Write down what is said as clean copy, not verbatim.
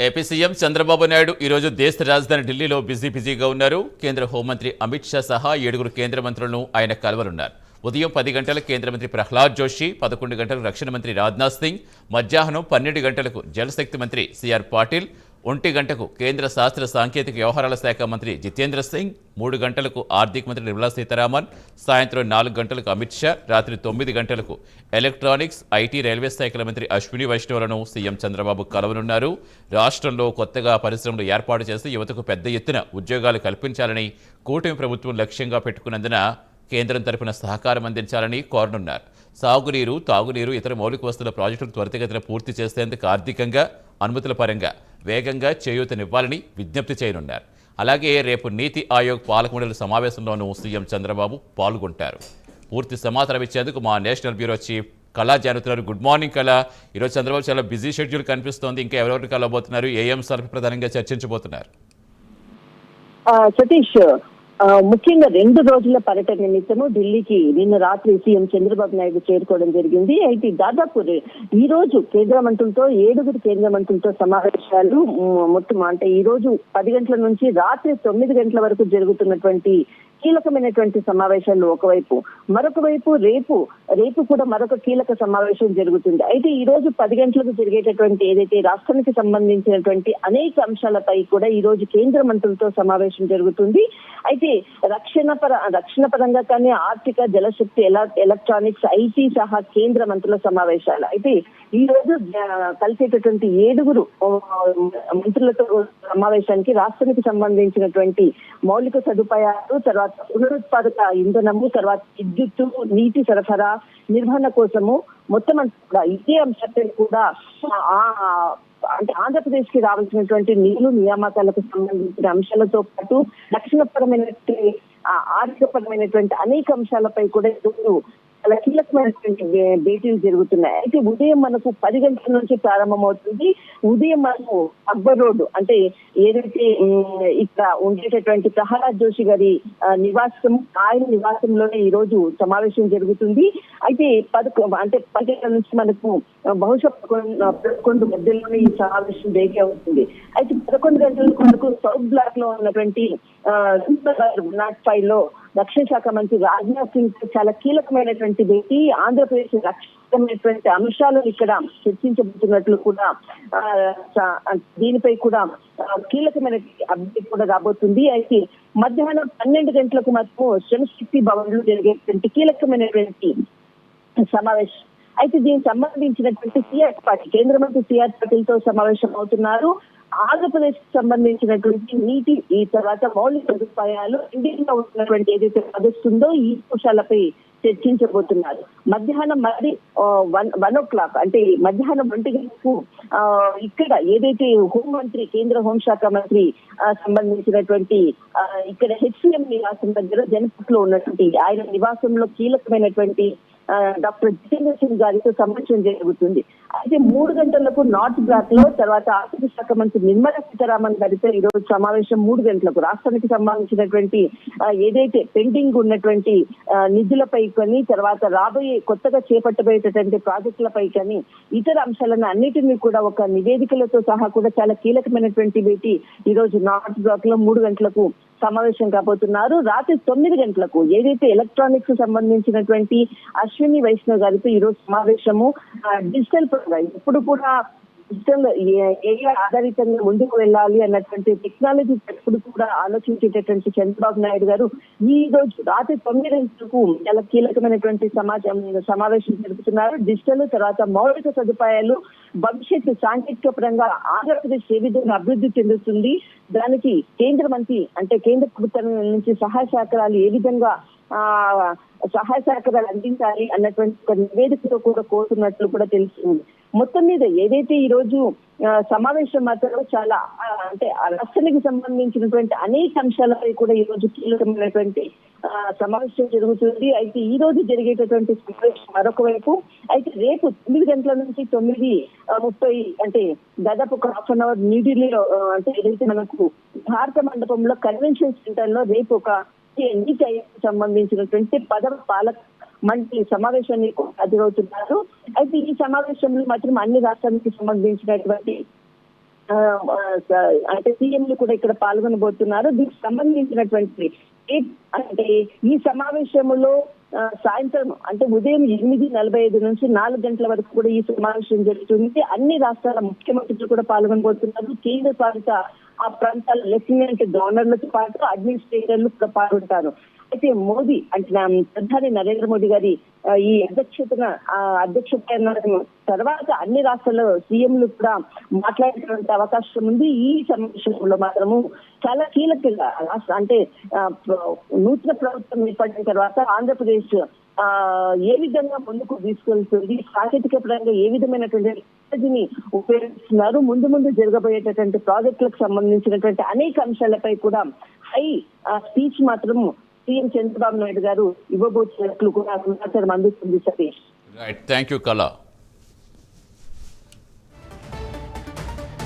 AP CM Chandrababu Naidu ఈరోజు దేశ రాజధాని ఢిల్లీలో బిజీగా ఉన్నారు. కేంద్ర హోంమంత్రి అమిత్ షా సహా 7 కేంద్ర మంత్రులను ఆయన కలవనున్నారు. ఉదయం 10 గంటలకు కేంద్ర మంత్రి ప్రహ్లాద్ జోషి, 11 గంటలకు రక్షణ మంత్రి రాజ్నాథ్ సింగ్, మధ్యాహ్నం 12 గంటలకు జలశక్తి మంత్రి సిఆర్ పాటిల్, 1 గంటకు కేంద్ర శాస్త్ర సాంకేతిక వ్యవహారాల శాఖ మంత్రి జితేంద్ర సింగ్, 3 గంటలకు ఆర్థిక మంత్రి నిర్మలా సీతారామన్, సాయంత్రం 4 గంటలకు అమిత్ షా, రాత్రి 9 గంటలకు ఎలక్ట్రానిక్స్, ఐటీ, రైల్వే శాఖల మంత్రి అశ్విని వైష్ణవులను సీఎం చంద్రబాబు కలవనున్నారు. రాష్ట్రంలో కొత్తగా పరిశ్రమలు ఏర్పాటు చేసి యువతకు పెద్ద ఎత్తున ఉద్యోగాలు కల్పించాలని కూటమి ప్రభుత్వం లక్ష్యంగా పెట్టుకున్నందున కేంద్రం తరపున సహకారం అందించాలని కోరనున్నారు. సాగునీరు, తాగునీరు, ఇతర మౌలిక వస్తువుల ప్రాజెక్టులు త్వరితగతిన పూర్తి చేసేందుకు ఆర్థికంగా, అనుమతుల పరంగా వేగంగా చేయూతనివ్వాలని విజ్ఞప్తి చేయనున్నారు. అలాగే రేపు నీతి ఆయోగ్ పాలక మండలి సమావేశంలోనూ సీఎం చంద్రబాబు పాల్గొంటారు. పూర్తి సమాచారం ఇచ్చేందుకు మా నేషనల్ బ్యూరో చీఫ్ కళా జానుతున్నారు. గుడ్ మార్నింగ్ కళ. ఈరోజు చంద్రబాబు చాలా బిజీ షెడ్యూల్ కనిపిస్తోంది. ఇంకా ఎవరెవరు కలవబోతున్నారు? ఏ అంశాలపై ప్రధానంగా చర్చించబోతున్నారు? సతీష్, ముఖ్యంగా 2 రోజుల పర్యటన నిమిత్తము ఢిల్లీకి నిన్న రాత్రి సీఎం చంద్రబాబు నాయుడు చేరుకోవడం జరిగింది. అయితే దాదాపు ఈ రోజు కేంద్ర మంత్రులతో 7 కేంద్ర మంత్రులతో సమావేశాలు మొత్తం అంటే ఈ రోజు 10 గంటల నుంచి రాత్రి 9 గంటల వరకు జరుగుతున్నటువంటి కీలకమైనటువంటి సమావేశాలు ఒకవైపు, మరొక వైపు రేపు కూడా మరొక కీలక సమావేశం జరుగుతుంది. అయితే ఈ రోజు 10 గంటలకు జరిగేటటువంటి ఏదైతే రాష్ట్రానికి సంబంధించినటువంటి అనేక అంశాలపై కూడా ఈ రోజు కేంద్ర మంత్రులతో సమావేశం జరుగుతుంది. అయితే రక్షణ పరంగా కానీ ఆర్థిక, జలశక్తి, ఎలక్ట్రానిక్స్, ఐటీ సహా కేంద్ర మంత్రుల సమావేశాలు. అయితే ఈ రోజు కలిసేటటువంటి 7 మంత్రులతో సమావేశానికి రాష్ట్రానికి సంబంధించినటువంటి మౌలిక సదుపాయాలు, తర్వాత పునరుత్పాదక ఇంధనము, తర్వాత విద్యుత్తు, నీటి సరఫరా నిర్వహణ కోసము మొత్తం కూడా ఇదే అంశాలపై కూడా అంటే ఆంధ్రప్రదేశ్ కి రావాల్సినటువంటి నీళ్లు, నియామకాలకు సంబంధించిన అంశాలతో పాటు రక్షణపరమైనటువంటి, ఆర్థికపరమైనటువంటి అనేక అంశాలపై కూడా ఈరోజు చాలా కీలకమైనటువంటి భేటీలు జరుగుతున్నాయి. అయితే ఉదయం మనకు 10 గంటల నుంచి ప్రారంభమవుతుంది. ఉదయం మనకు అక్బర్ రోడ్ అంటే ఏదైతే ఇక్కడ ఉండేటటువంటి ప్రహ్లాద్ జోషి గారి నివాసం, ఆయన నివాసంలోనే ఈ రోజు సమావేశం జరుగుతుంది. అయితే 10 గంటల నుంచి మనకు బహుశా 11 మధ్యలోనే ఈ సమావేశం భేటీ అవుతుంది. అయితే 11 గంటలకు మనకు సౌత్ బ్లాక్ లో ఉన్నటువంటి 105 లో రక్షణ శాఖ మంత్రి రాజ్నాథ్ సింగ్ చాలా కీలకమైనటువంటి భేటీ, ఆంధ్రప్రదేశ్ రక్షణమైనటువంటి అంశాలను ఇక్కడ చర్చించబోతున్నట్లు కూడా దీనిపై కూడా కీలకమైన అప్డేట్ కూడా రాబోతుంది. అయితే మధ్యాహ్నం 12 గంటలకు మాత్రం శ్రమశక్తి భవన్ లో జరిగేటువంటి కీలకమైనటువంటి సమావేశం. అయితే దీనికి సంబంధించినటువంటి సిఆర్ పాటిల్, కేంద్ర మంత్రి సిఆర్ పాటిల్ తో సమావేశం అవుతున్నారు. ఆంధ్రప్రదేశ్ కి సంబంధించినటువంటి నీటి, ఈ తర్వాత మౌలిక సదుపాయాలు, ఇండియన్గా ఉన్నటువంటి ఏదైతే పదొస్తుందో ఈ అంశాలపై చర్చించబోతున్నారు. మధ్యాహ్నం మరి 1 o'clock అంటే మధ్యాహ్నం 1 గంటలకు ఇక్కడ ఏదైతే హోంమంత్రి, కేంద్ర హోంశాఖ మంత్రి సంబంధించినటువంటి ఇక్కడ హెచ్సిఎం నివాసం దగ్గర జనపథ్ లో ఉన్నటువంటి ఆయన నివాసంలో కీలకమైనటువంటి డాక్టర్ జితేంద్ర సింగ్ గారితో సమావేశం జరుగుతుంది. అయితే 3 గంటలకు నార్త్ బ్లాక్ లో, తర్వాత ఆర్థిక శాఖ మంత్రి నిర్మలా సీతారామన్ గారితో ఈ రోజు సమావేశం 3 గంటలకు రాష్ట్రానికి సంబంధించినటువంటి ఏదైతే పెండింగ్ ఉన్నటువంటి నిధులపై కానీ, తర్వాత రాబోయే కొత్తగా చేపట్టబోయేటటువంటి ప్రాజెక్టులపై కానీ, ఇతర అంశాలను అన్నిటినీ కూడా ఒక నివేదికలతో సహా కూడా చాలా కీలకమైనటువంటి భేటీ ఈ రోజు నార్త్ బ్లాక్ లో 3 గంటలకు సమావేశం కాబోతున్నారు. రాత్రి 9 గంటలకు ఏదైతే ఎలక్ట్రానిక్స్ సంబంధించినటువంటి అశ్విని వైష్ణవ్ గారితో ఈ రోజు సమావేశము డిజిటల్ ఇప్పుడు కూడా డిజిటల్ ఏరియా ఆధారితంగా ముందుకు వెళ్ళాలి అన్నటువంటి టెక్నాలజీ ఎప్పుడు కూడా ఆలోచించేటటువంటి చంద్రబాబు నాయుడు గారు ఈ రోజు రాత్రి 9 గంటలకు చాలా కీలకమైనటువంటి సమావేశం జరుపుతున్నారు. డిజిటల్, తర్వాత మౌలిక సదుపాయాలు, భవిష్యత్తు సాంకేతిక పరంగా ఆంధ్రప్రదేశ్ ఏ విధంగా అభివృద్ధి చెందుతుంది, దానికి కేంద్ర మంత్రి అంటే కేంద్ర ప్రభుత్వం నుంచి సహాయ సహకారాలు ఏ విధంగా సహాయ సహకారాలు అందించాలి అన్నటువంటి ఒక నివేదికతో కూడా కోరుతున్నట్లు కూడా తెలుస్తుంది. మొత్తం మీద ఏదైతే ఈ రోజు సమావేశం మాత్రం చాలా అంటే రాష్ట్రానికి సంబంధించినటువంటి అనేక అంశాలపై కూడా ఈ రోజు కీలకమైనటువంటి సమావేశం జరుగుతుంది. అయితే ఈ రోజు జరిగేటటువంటి సమావేశం మరొక వైపు. అయితే రేపు 9 గంటల నుంచి 9:30 అంటే దాదాపు ఒక హాఫ్ అన్ అవర్ న్యూఢిల్లీలో అంటే ఏదైతే మనకు భారత మండపంలో కన్వెన్షన్ సెంటర్ లో రేపు ఒక నీతి ఆయోగ్ సంబంధించినటువంటి 10వ పాలక మండలి సమావేశానికి హాజరవుతున్నారు. అయితే ఈ సమావేశంలో మాత్రం అన్ని రాష్ట్రానికి సంబంధించినటువంటి అంటే సీఎంలు కూడా ఇక్కడ పాల్గొనబోతున్నారు. దీనికి సంబంధించినటువంటి అంటే ఈ సమావేశంలో సాయంత్రం అంటే ఉదయం 8:45 నుంచి 4 గంటల వరకు కూడా ఈ సమావేశం జరుగుతుంది. అన్ని రాష్ట్రాల ముఖ్యమంత్రులు కూడా పాల్గొనబోతున్నారు. కేంద్ర పాలిత ఆ ప్రాంతాల లెఫ్టినెంట్ గవర్నర్లతో పాటు అడ్మినిస్ట్రేటర్లు కూడా పాల్గొంటారు. అయితే మోదీ అంటే ప్రధాని నరేంద్ర మోదీ గారి ఈ అధ్యక్షత తర్వాత అన్ని రాష్ట్రాల సీఎంలు కూడా మాట్లాడేటువంటి అవకాశం ఉంది. ఈ సమావేశంలో మాత్రము చాలా కీలకంగా అంటే నూతన ప్రభుత్వం ఏర్పడిన తర్వాత ఆంధ్రప్రదేశ్ ఏ విధంగా ముందుకు తీసుకెళ్తుంది, సాంకేతిక పరంగా ఏ విధమైనటువంటి టెక్నాలజీని ఉపయోగిస్తున్నారు, ముందు జరగబోయేటటువంటి ప్రాజెక్టులకు సంబంధించినటువంటి అనేక అంశాలపై కూడా హై స్పీచ్ మాత్రం సీఎం చంద్రబాబు నాయుడు గారు ఇవ్వబోతున్నట్లు కూడా సమాచారం అందుతుంది. సతీష్, రైట్, థ్యాంక్ యూ కళ.